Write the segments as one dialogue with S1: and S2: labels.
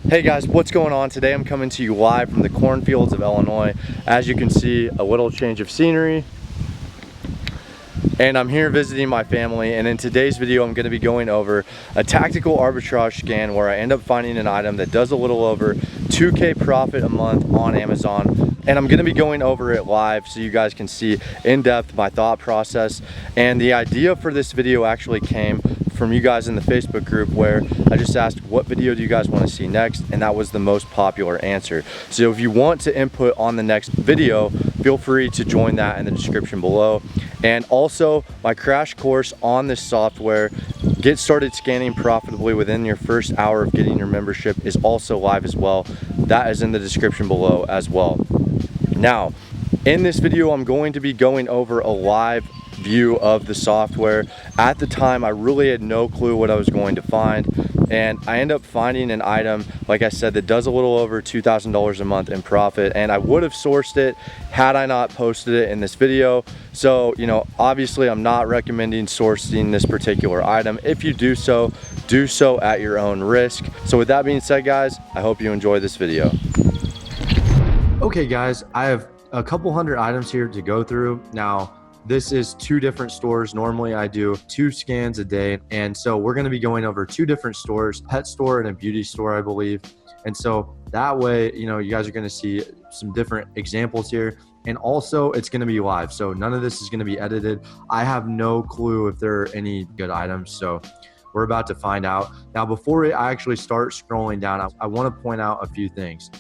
S1: Hey guys, what's going on? Today I'm coming to you live from the cornfields of Illinois. As you can see, a little change of scenery. And I'm here visiting my family, and in today's video I'm going to be going over a tactical arbitrage scan where I end up finding an item that does a little over 2K profit a month on Amazon. And I'm going to be going over it live so you guys can see in depth my thought process. And the idea for this video actually came from you guys in the Facebook group, where I just asked, what video do you guys want to see next? And that was the most popular answer. So if you want to input on the next video, feel free to join that in the description below. And also my crash course on this software, get started scanning profitably within your first hour of getting your membership, is also live as well. That is in the description below as well. Now, in this video, I'm going to be going over a live view of the software. At the time, I really had no clue what I was going to find, and I end up finding an item, like I said, that does a little over $2,000 a month in profit, and I would have sourced it had I not posted it in this video. So, you know, obviously I'm not recommending sourcing this particular item. If you do so at your own risk. So with that being said, guys, I hope you enjoy this video. Okay guys, I have a couple hundred items here to go through. Now, this is two different stores. Normally I do 2 scans a day. And so we're going to be going over 2 different stores, pet store and a beauty store, I believe. And so that way, you know, you guys are going to see some different examples here. And also it's going to be live. So none of this is going to be edited. I have no clue if there are any good items. So we're about to find out. Now, before I actually start scrolling down, I want to point out a few things.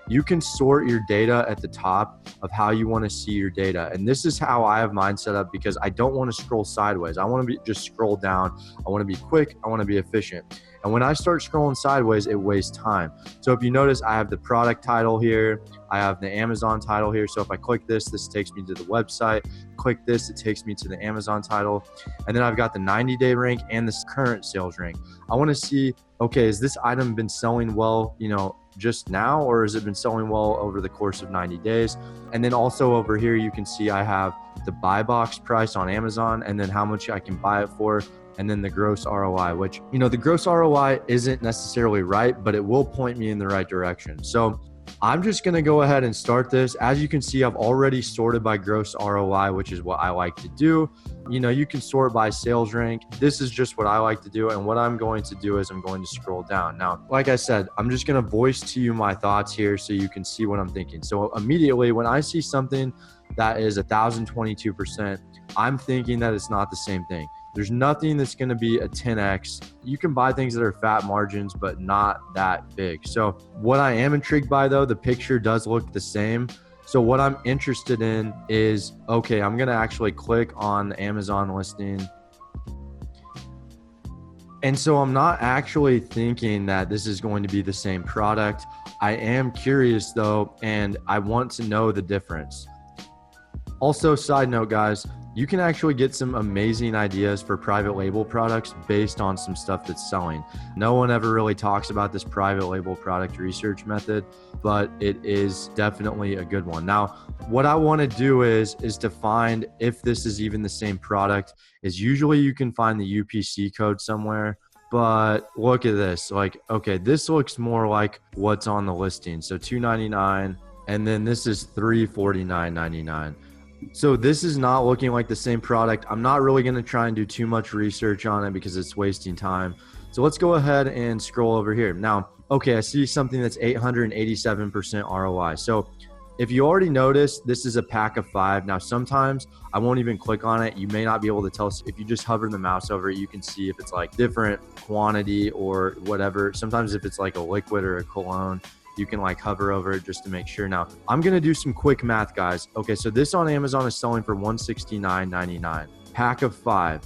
S1: You can sort your data at the top of how you want to see your data. And this is how I have mine set up, because I don't want to scroll sideways. I want to just scroll down. I want to be quick. I want to be efficient. And when I start scrolling sideways, it wastes time. So if you notice, I have the product title here. I have the Amazon title here. So if I click this, this takes me to the website. Click this, it takes me to the Amazon title. And then I've got the 90-day rank and the current sales rank. I want to see, okay, has this item been selling well, you know, just now, or has it been selling well over the course of 90 days? And then also over here, you can see I have the buy box price on Amazon, and then how much I can buy it for, and then the gross ROI, which, you know, the gross ROI isn't necessarily right, but it will point me in the right direction. So I'm just going to go ahead and start this. As you can see, I've already sorted by gross ROI, which is what I like to do. You know, you can sort by sales rank. This is just what I like to do. And what I'm going to do is I'm going to scroll down. Now, like I said, I'm just going to voice to you my thoughts here so you can see what I'm thinking. So immediately when I see something that is 1,022%, I'm thinking that it's not the same thing. There's nothing that's going to be a 10x. You can buy things that are fat margins, but not that big. So what I am intrigued by, though, the picture does look the same. So what I'm interested in is, okay, I'm going to actually click on the Amazon listing. And so I'm not actually thinking that this is going to be the same product. I am curious, though, and I want to know the difference. Also, side note, guys, you can actually get some amazing ideas for private label products based on some stuff that's selling. No one ever really talks about this private label product research method, but it is definitely a good one. Now, what I want to do is to find if this is even the same product. Is usually you can find the UPC code somewhere, but look at this. Like, okay, this looks more like what's on the listing. So $299, and then this is $349.99. So this is not looking like the same product. I'm not really going to try and do too much research on it because it's wasting time. So let's go ahead and scroll over here. Now, okay, I see something that's 887% ROI. So if you already noticed, this is a pack of 5. Now, sometimes I won't even click on it. You may not be able to tell. If you just hover the mouse over it, you can see if it's like different quantity or whatever. Sometimes if it's like a liquid or a cologne, you can like hover over it just to make sure. Now, I'm going to do some quick math, guys. Okay, so this on Amazon is selling for $169.99. Pack of 5.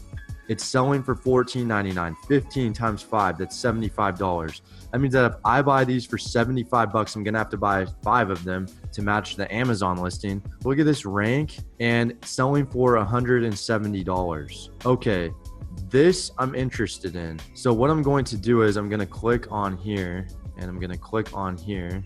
S1: It's selling for $14.99. 15 times 5, that's $75. That means that if I buy these for $75, I'm going to have to buy 5 of them to match the Amazon listing. Look at this rank, and selling for $170. Okay, this I'm interested in. So what I'm going to do is I'm going to click on here. And I'm going to click on here.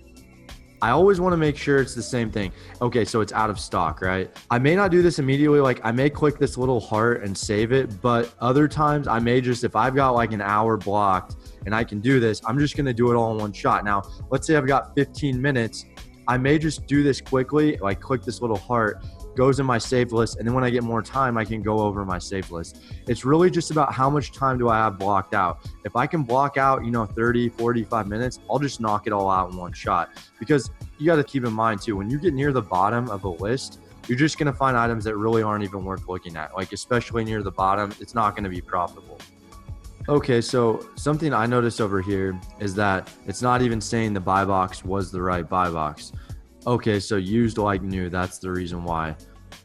S1: I always want to make sure it's the same thing. Okay, so it's out of stock, right? I may not do this immediately. Like I may click this little heart and save it, but other times I may just, if I've got like an hour blocked and I can do this, I'm just going to do it all in one shot. Now, let's say I've got 15 minutes. I may just do this quickly, like click this little heart, goes in my saved list, and then when I get more time, I can go over my saved list. It's really just about how much time do I have blocked out. If I can block out, 30, 45 minutes, I'll just knock it all out in one shot. Because you got to keep in mind too, when you get near the bottom of a list, you're just going to find items that really aren't even worth looking at. Like especially near the bottom, it's not going to be profitable. Okay, so something I noticed over here is that it's not even saying the buy box was the right buy box. Okay, so used like new, that's the reason why.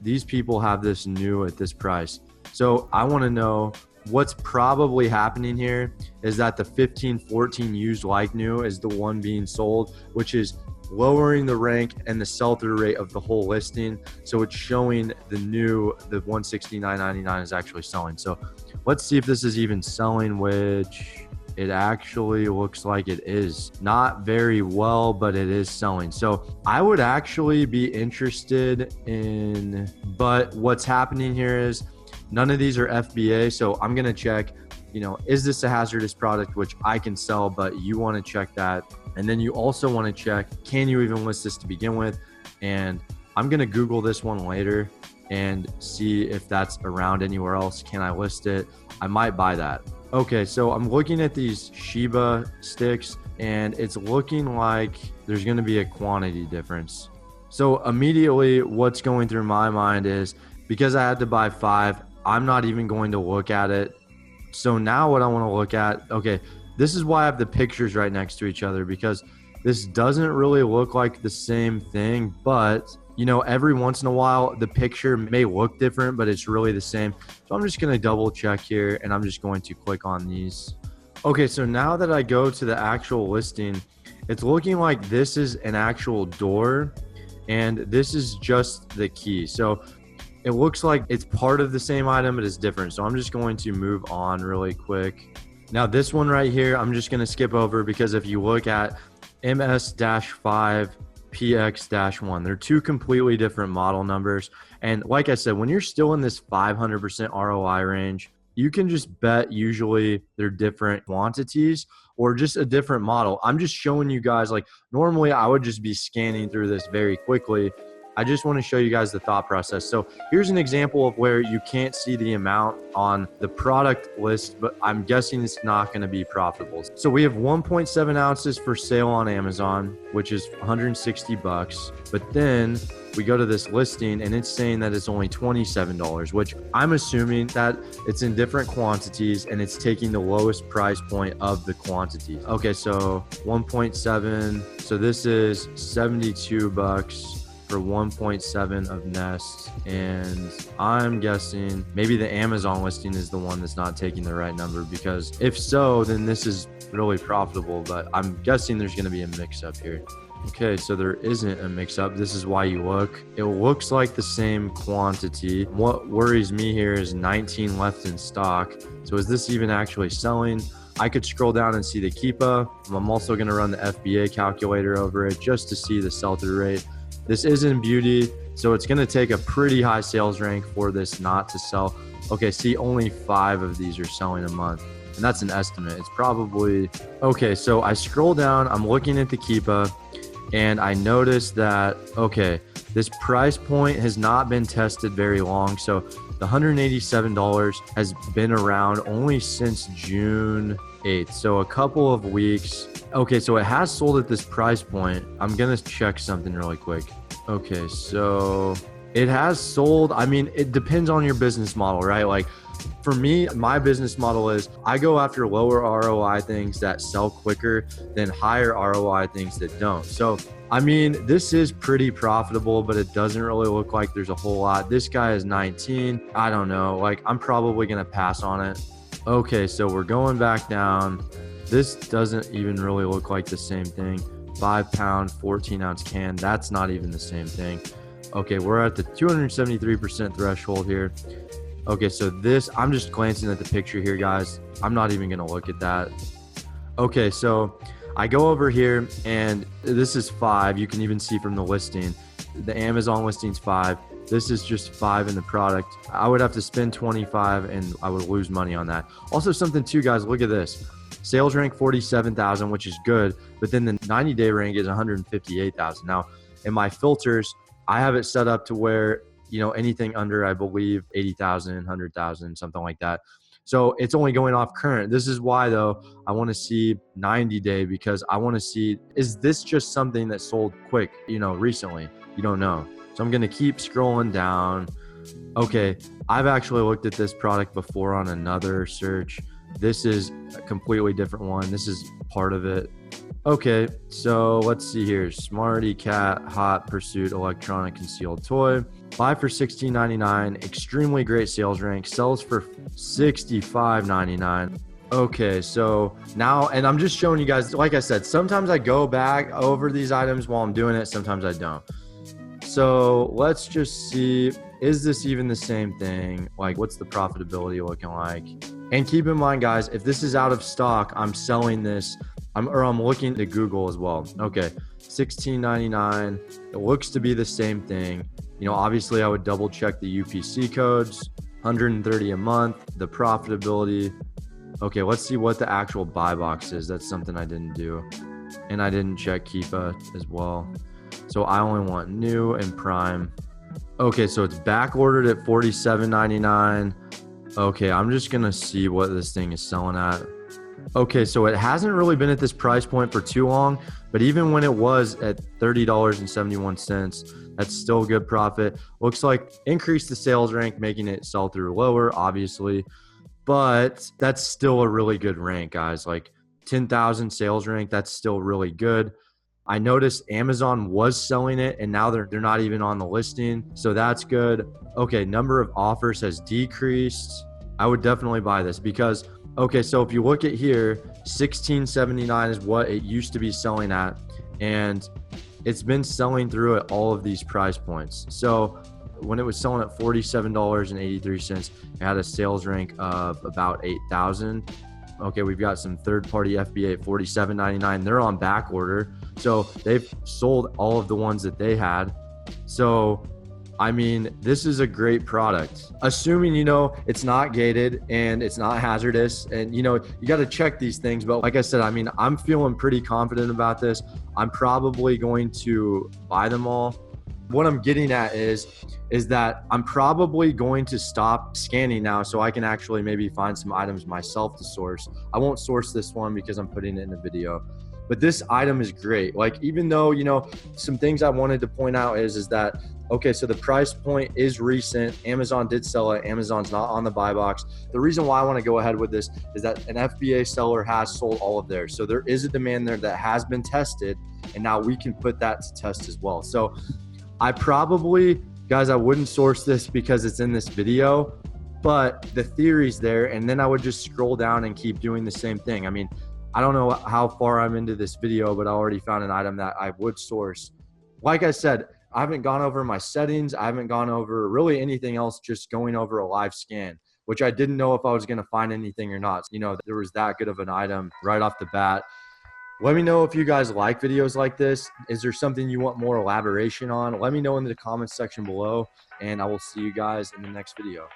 S1: These people have this new at this price. So I want to know what's probably happening here is that the 1514 used like new is the one being sold, which is lowering the rank and the sell-through rate of the whole listing. So it's showing the new, the 169.99 is actually selling. So let's see if this is even selling, which it actually looks like it is. Not very well, but it is selling. So I would actually be interested in, but what's happening here is none of these are FBA. So I'm going to check, is this a hazardous product, which I can sell, but you want to check that. And then you also want to check, can you even list this to begin with? And I'm going to Google this one later and see if that's around anywhere else. Can I list it? I might buy that. Okay, so I'm looking at these Shiba sticks and it's looking like there's going to be a quantity difference. So immediately what's going through my mind is because I had to buy 5, I'm not even going to look at it. So now what I want to look at, okay, this is why I have the pictures right next to each other, because this doesn't really look like the same thing, but every once in a while, the picture may look different, but it's really the same. So I'm just going to double check here and I'm just going to click on these. Okay, so now that I go to the actual listing, it's looking like this is an actual door and this is just the key. So it looks like it's part of the same item, but it's different. So I'm just going to move on really quick. Now this one right here, I'm just going to skip over because if you look at MS-5, PX-1. They're two completely different model numbers. And like I said, when you're still in this 500% ROI range, you can just bet usually they're different quantities or just a different model. I'm just showing you guys, like normally I would just be scanning through this very quickly. I just want to show you guys the thought process. So here's an example of where you can't see the amount on the product list, but I'm guessing it's not going to be profitable. So we have 1.7 ounces for sale on Amazon, which is 160 bucks. But then we go to this listing and it's saying that it's only $27, which I'm assuming that it's in different quantities and it's taking the lowest price point of the quantities. Okay, so 1.7. So this is 72 bucks. For 1.7 of Nest, and I'm guessing maybe the Amazon listing is the one that's not taking the right number, because if so, then this is really profitable, but I'm guessing there's going to be a mix-up here. Okay, so there isn't a mix-up. This is why you look. It looks like the same quantity. What worries me here is 19 left in stock. So is this even actually selling? I could scroll down and see the Keepa. I'm also going to run the FBA calculator over it just to see the sell-through rate. This is in beauty, so it's going to take a pretty high sales rank for this not to sell. Okay, see, only 5 of these are selling a month, and that's an estimate. It's probably... Okay, so I scroll down, I'm looking at the Keepa, and I noticed that, okay, this price point has not been tested very long, so the $187 has been around only since June 8th, so a couple of weeks. Okay, so it has sold at this price point. I'm gonna check something really quick. Okay, so it has sold. I mean, it depends on your business model, right? Like for me, my business model is I go after lower ROI things that sell quicker than higher ROI things that don't. So I mean, this is pretty profitable, but it doesn't really look like there's a whole lot. This guy is 19. I don't know, like I'm probably gonna pass on it. Okay, so we're going back down. This doesn't even really look like the same thing. 5 pound, 14 ounce can. That's not even the same thing. Okay, we're at the 273% threshold here. Okay, so this, I'm just glancing at the picture here, guys. I'm not even going to look at that. Okay, so I go over here and this is 5. You can even see from the listing, the Amazon listing's 5. This is just 5 in the product. I would have to spend 25 and I would lose money on that. Also something too, guys, look at this. Sales rank 47,000, which is good, but then the 90-day rank is 158,000. Now, in my filters, I have it set up to where, you know, anything under, I believe, 80,000, 100,000, something like that. So it's only going off current. This is why, though, I want to see 90-day, because I want to see, is this just something that sold quick, you know, recently? You don't know. So I'm going to keep scrolling down. Okay, I've actually looked at this product before on another search. This is a completely different one. This is part of it. Okay, so let's see here. Smarty Cat Hot Pursuit Electronic Concealed Toy. 5 for $16.99. Extremely great sales rank. Sells for $65.99. Okay, so now, and I'm just showing you guys, like I said, sometimes I go back over these items while I'm doing it. Sometimes I don't. So let's just see, is this even the same thing? Like, what's the profitability looking like? And keep in mind, guys, if this is out of stock, I'm selling this. I'm looking at Google as well. Okay, $16.99. It looks to be the same thing. You know, obviously I would double check the UPC codes. $130 a month. The profitability. Okay, let's see what the actual buy box is. That's something I didn't do. And I didn't check Keepa as well. So I only want new and prime. Okay, so it's back ordered at $47.99. Okay, I'm just gonna see what this thing is selling at. Okay, so it hasn't really been at this price point for too long, but even when it was at $30.71, that's still good profit. Looks like increased the sales rank, making it sell through lower, obviously, but that's still a really good rank, guys. Like 10,000 sales rank, that's still really good. I noticed Amazon was selling it and now they're not even on the listing. So that's good. Okay, number of offers has decreased. I would definitely buy this because, okay, so if you look at here, $16.79 is what it used to be selling at. And it's been selling through at all of these price points. So when it was selling at $47.83, it had a sales rank of about 8,000. Okay, we've got some third-party FBA at $47.99. They're on back order. So they've sold all of the ones that they had. So, I mean, this is a great product. Assuming, you know, it's not gated and it's not hazardous and, you know, you got to check these things. But like I said, I mean, I'm feeling pretty confident about this. I'm probably going to buy them all. What I'm getting at is that I'm probably going to stop scanning now so I can actually maybe find some items myself to source. I won't source this one because I'm putting it in a video. But this item is great. Like, even though, you know, some things I wanted to point out is that, okay, so the price point is recent. Amazon did sell it. Amazon's not on the buy box. The reason why I want to go ahead with this is that an FBA seller has sold all of theirs. So there is a demand there that has been tested, and now we can put that to test as well. So I probably, guys, I wouldn't source this because it's in this video, but the theory's there, and then I would just scroll down and keep doing the same thing. I mean, I don't know how far I'm into this video, but I already found an item that I would source. Like I said, I haven't gone over my settings. I haven't gone over really anything else, just going over a live scan, which I didn't know if I was going to find anything or not. You know, there was that good of an item right off the bat. Let me know if you guys like videos like this. Is there something you want more elaboration on? Let me know in the comments section below, and I will see you guys in the next video.